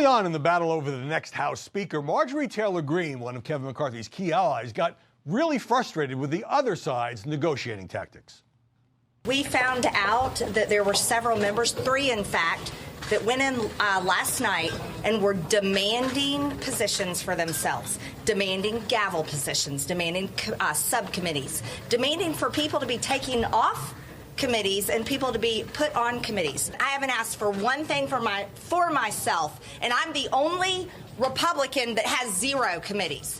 Early on in the battle over the next House Speaker, Marjorie Taylor Greene, one of Kevin McCarthy's key allies, got really frustrated with the other side's negotiating tactics. We found out that there were several members, 3 in fact, that went in last night and were demanding positions for themselves, demanding gavel positions, demanding subcommittees, demanding for people to be taken off committees and people to be put on committees. I haven't asked for one thing for myself, and I'm the only Republican that has 0 committees.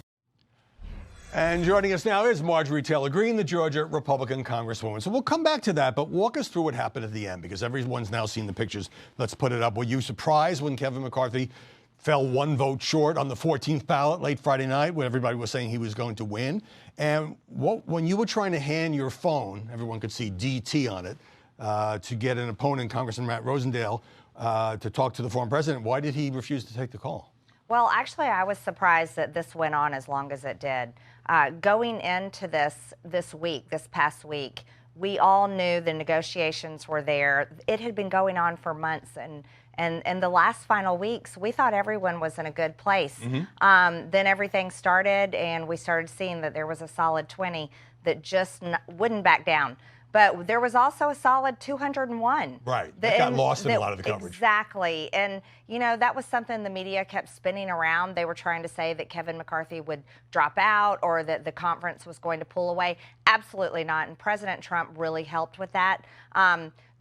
And joining us now is Marjorie Taylor Greene, the Georgia Republican Congresswoman. So we'll come back to that, but walk us through what happened at the end, because everyone's now seen the pictures. Let's put it up. Were you surprised when Kevin McCarthy fell 1 vote short on the 14th ballot late Friday night when everybody was saying he was going to win? And when you were trying to hand your phone, everyone could see DT on it, to get an opponent, Congressman Matt Rosendale, to talk to the former president, why did he refuse to take the call? Well, actually, I was surprised that this went on as long as it did. Going into this past week, we all knew the negotiations were there. It had been going on for months, and the last final weeks, we thought everyone was in a good place. Then everything started, and we started seeing that there was a solid 20 that just wouldn't back down. But there was also a solid 201. Right. That got lost in a lot of the coverage. Exactly. And, you know, that was something the media kept spinning around. They were trying to say that Kevin McCarthy would drop out or that the conference was going to pull away. Absolutely not. And President Trump really helped with that.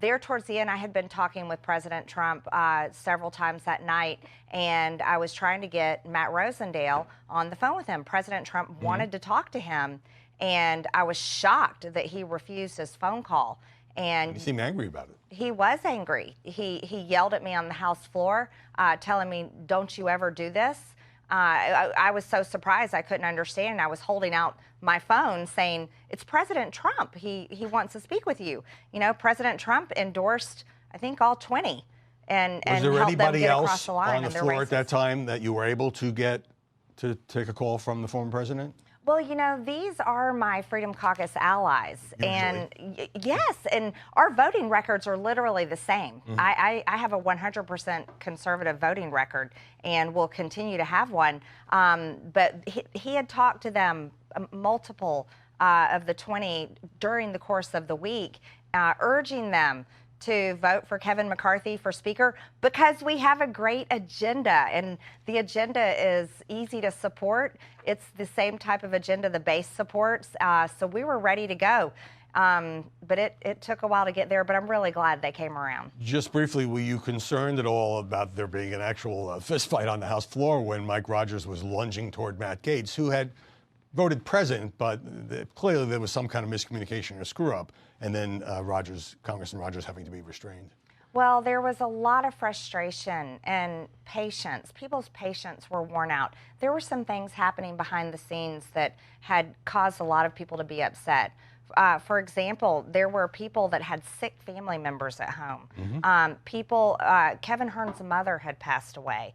There towards the end, I had been talking with President Trump several times that night, and I was trying to get Matt Rosendale on the phone with him. President Trump wanted to talk to him. And I was shocked that he refused his phone call. And he seemed angry about it. He was angry. He yelled at me on the House floor, telling me, "Don't you ever do this?" I was so surprised I couldn't understand. I was holding out my phone saying, "It's President Trump. He wants to speak with you." You know, President Trump endorsed, I think, all 20, and was there helped them anybody get else across the line on the floor at that time that you were able to get to take a call from the former president? Well, you know, these are my Freedom Caucus allies. Usually. And yes, and our voting records are literally the same. I have a 100% conservative voting record and will continue to have one. But he had talked to them, multiple of the 20, during the course of the week, urging them to vote for Kevin McCarthy for Speaker because we have a great agenda, and the agenda is easy to support. It's the same type of agenda the base supports, so we were ready to go. But it took a while to get there, but I'm really glad they came around. Just briefly, were you concerned at all about there being an actual fist fight on the House floor when Mike Rogers was lunging toward Matt Gaetz, who had voted present, but clearly there was some kind of miscommunication or screw-up, and then Congressman Rogers having to be restrained? Well, there was a lot of frustration and patience. People's patience were worn out. There were some things happening behind the scenes that had caused a lot of people to be upset. For example, there were people that had sick family members at home. Kevin Hearn's mother had passed away.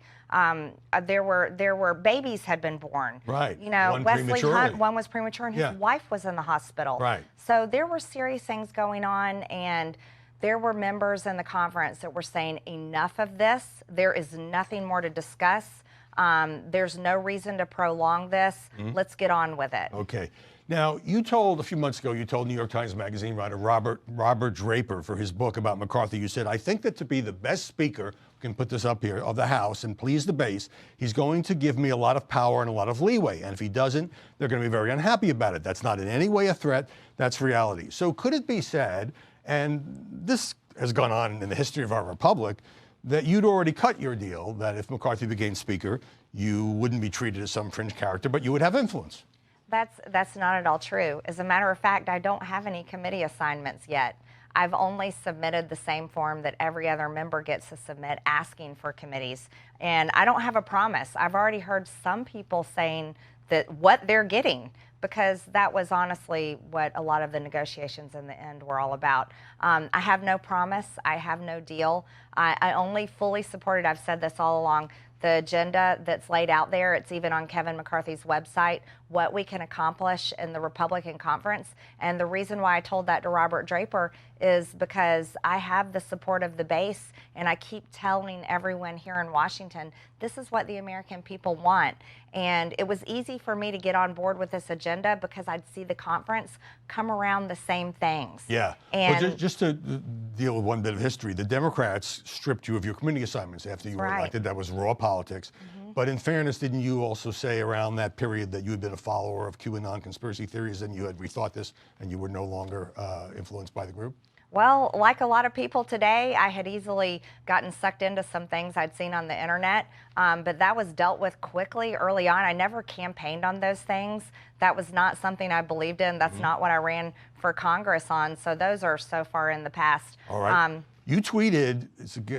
There were babies had been born. Right. You know, Wesley Hunt, one was premature, and his wife was in the hospital. Right. So there were serious things going on, and there were members in the conference that were saying, enough of this. There is nothing more to discuss. There's no reason to prolong this. Let's get on with it. Okay. Now, a few months ago, you told New York Times Magazine writer Robert Draper for his book about McCarthy, you said, "I think that to be the best speaker," we can put this up here, "of the House and please the base, he's going to give me a lot of power and a lot of leeway. And if he doesn't, they're going to be very unhappy about it. That's not in any way a threat. That's reality." So could it be said, and this has gone on in the history of our republic, that you'd already cut your deal, that if McCarthy became Speaker, you wouldn't be treated as some fringe character, but you would have influence? That's not at all true. As a matter of fact, I don't have any committee assignments yet. I've only submitted the same form that every other member gets to submit, asking for committees. And I don't have a promise. I've already heard some people saying that what they're getting, because that was honestly what a lot of the negotiations in the end were all about. I have no promise. I have no deal. I only fully supported, I've said this all along, the agenda that's laid out there. It's even on Kevin McCarthy's website. what we can accomplish in the Republican conference. And the reason why I told that to Robert Draper is because I have the support of the base, and I keep telling everyone here in Washington, this is what the American people want. And it was easy for me to get on board with this agenda because I'd see the conference come around the same things. Yeah. And well, just to deal with one bit of history, the Democrats stripped you of your committee assignments after you were elected. That was raw politics. But in fairness, didn't you also say around that period that you had been a follower of QAnon conspiracy theories and you had rethought this and you were no longer influenced by the group? Well, like a lot of people today, I had easily gotten sucked into some things I'd seen on the internet, but that was dealt with quickly early on. I never campaigned on those things. That was not something I believed in. That's not what I ran for Congress on. So those are so far in the past. All right. You tweeted,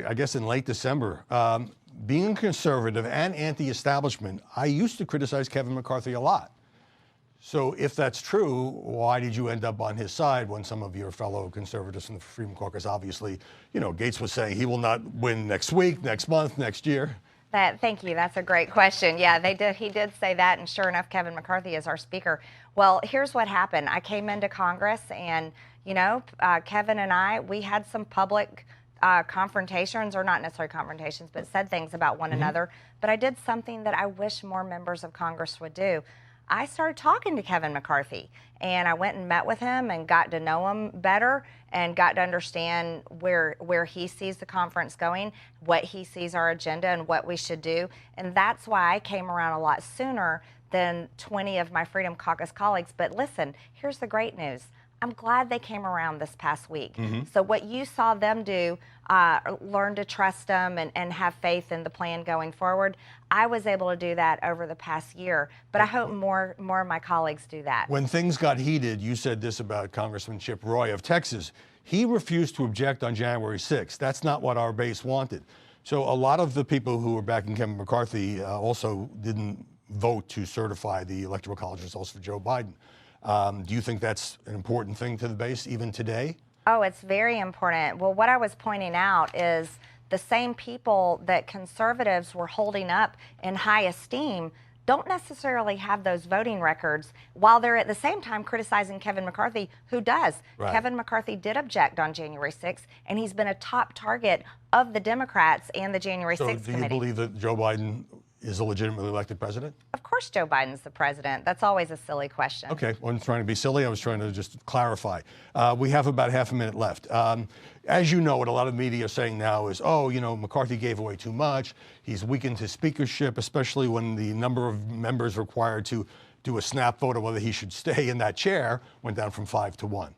I guess in late December, being conservative and anti-establishment, I used to criticize Kevin McCarthy a lot. So if that's true, why did you end up on his side when some of your fellow conservatives from the Freedom Caucus, obviously, you know, Gates was saying he will not win next week, next month, next year? Thank you. That's a great question. Yeah, he did say that, and sure enough, Kevin McCarthy is our speaker. Well, here's what happened. I came into Congress, and, you know, Kevin and we had some public confrontations, or not necessarily confrontations, but said things about one another. But I did something that I wish more members of Congress would do. I started talking to Kevin McCarthy, and I went and met with him and got to know him better and got to understand where he sees the conference going, what he sees our agenda, and what we should do. And that's why I came around a lot sooner than 20 of my Freedom Caucus colleagues. But listen, here's the great news. I'm glad they came around this past week. So what you saw them do, learn to trust them and have faith in the plan going forward, I was able to do that over the past year. But I hope more of my colleagues do that. When things got heated, you said this about Congressman Chip Roy of Texas. He refused to object on January 6th. That's not what our base wanted. So a lot of the people who were backing Kevin McCarthy also didn't vote to certify the Electoral College results for Joe Biden. Do you think that's an important thing to the base even today? Oh, it's very important. Well, what I was pointing out is the same people that conservatives were holding up in high esteem don't necessarily have those voting records, while they're at the same time criticizing Kevin McCarthy, who does. Right. Kevin McCarthy did object on January 6th, and he's been a top target of the Democrats and the January 6th committee. So do you believe that Joe Biden is a legitimately elected president? Of course Joe Biden's the president. That's always a silly question. Okay, I wasn't trying to be silly. I was trying to just clarify. We have about half a minute left. As you know, what a lot of media are saying now is, oh, you know, McCarthy gave away too much. He's weakened his speakership, especially when the number of members required to do a snap vote of whether he should stay in that chair went down from 5 to 1.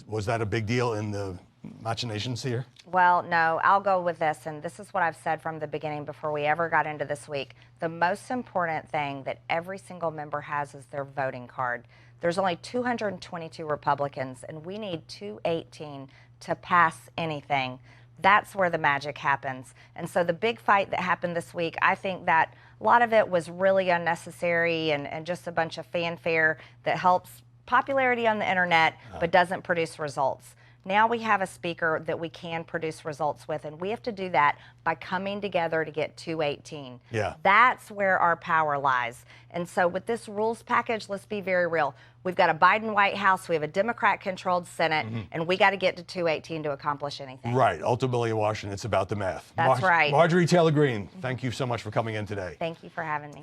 Was that a big deal in the machinations here? Well, no, I'll go with this, and this is what I've said from the beginning before we ever got into this week. The most important thing that every single member has is their voting card. There's only 222 Republicans, and we need 218 to pass anything. That's where the magic happens. And so the big fight that happened this week, I think that a lot of it was really unnecessary and just a bunch of fanfare that helps popularity on the internet but doesn't produce results. Now we have a speaker that we can produce results with, and we have to do that by coming together to get 218. Yeah. That's where our power lies. And so with this rules package, let's be very real. We've got a Biden White House, we have a Democrat-controlled Senate, and we got to get to 218 to accomplish anything. Right. Ultimately in Washington, it's about the math. That's right. Marjorie Taylor Greene, thank you so much for coming in today. Thank you for having me.